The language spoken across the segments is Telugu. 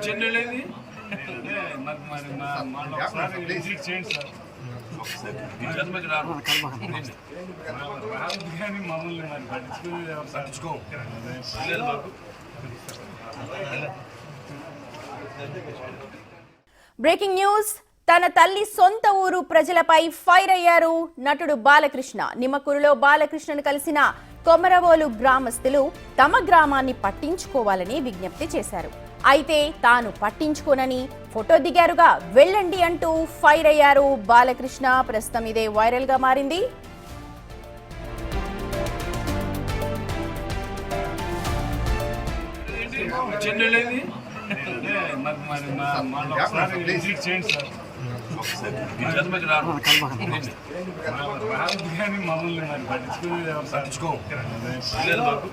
చెన్నెళ్ళేది నాకు మరి విజిట్ చేయండి సార్ జన్మకి రాదు కానీ మమ్మల్ని మరి పట్టించుకో లేదు మాకు. Breaking news. తన తల్లి సొంత ఊరు ప్రజలపై ఫైర్ అయ్యారు నటుడు బాలకృష్ణ. నిమ్మకూరులో బాలకృష్ణను కలిసిన కొమరవోలు గ్రామస్తులు తమ గ్రామాన్ని పట్టించుకోవాలని విజ్ఞప్తి చేశారు. అయితే తాను పట్టించుకోనని ఫోటో దిగారుగా, వెళ్ళండి అంటూ ఫైర్ అయ్యారు బాలకృష్ణ. ప్రస్తుతం ఇదే వైరల్ గా మారింది. చెన్నెళ్ళేది నాకు మరి విజిట్ చేయండి సార్ జన్మకి రాదు కానీ మమ్మల్ని మరి పట్టించుకో లేదు మాకు.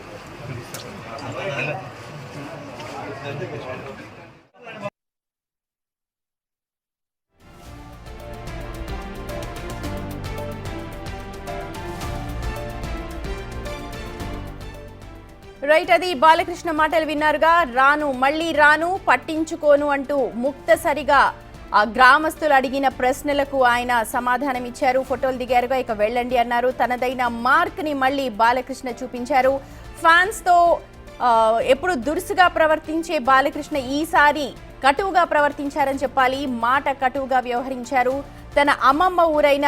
రైట్, అది బాలకృష్ణ మాటలు విన్నారుగా. రాను, మళ్ళీ రాను, పట్టించుకోను అంటూ ముక్తసరిగా ఆ గ్రామస్తులు అడిగిన ప్రశ్నలకు ఆయన సమాధానం ఇచ్చారు. ఫోటోలు దిగారుగా, ఇక వెళ్ళండి అన్నారు. తనదైన మార్క్ ని మళ్ళీ బాలకృష్ణ చూపించారు. ఫ్యాన్స్ తో ఎప్పుడు దురుసుగా ప్రవర్తించే బాలకృష్ణ ఈసారి కటువుగా ప్రవర్తించారని చెప్పాలి. మాట కటువుగా వ్యవహరించారు. తన అమ్మమ్మ ఊరైన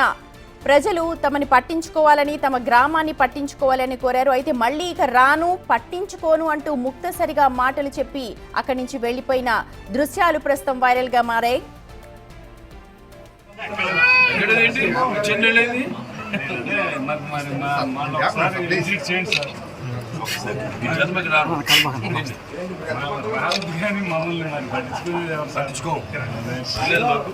ప్రజలు తమని పట్టించుకోవాలని, తమ గ్రామాన్ని పట్టించుకోవాలని కోరారు. అయితే మళ్ళీ ఇక రాను, పట్టించుకోను అంటూ ముక్తసరిగా మాటలు చెప్పి అక్కడి నుంచి వెళ్లిపోయిన దృశ్యాలు ప్రస్తుతం వైరల్ గా మారాయి. చెన్నెళ్ళేది నాకు మరి విజిట్ చేయండి సార్ జన్మకి రాదు కానీ మమ్మల్ని మరి పట్టించుకో లేదు మాకు.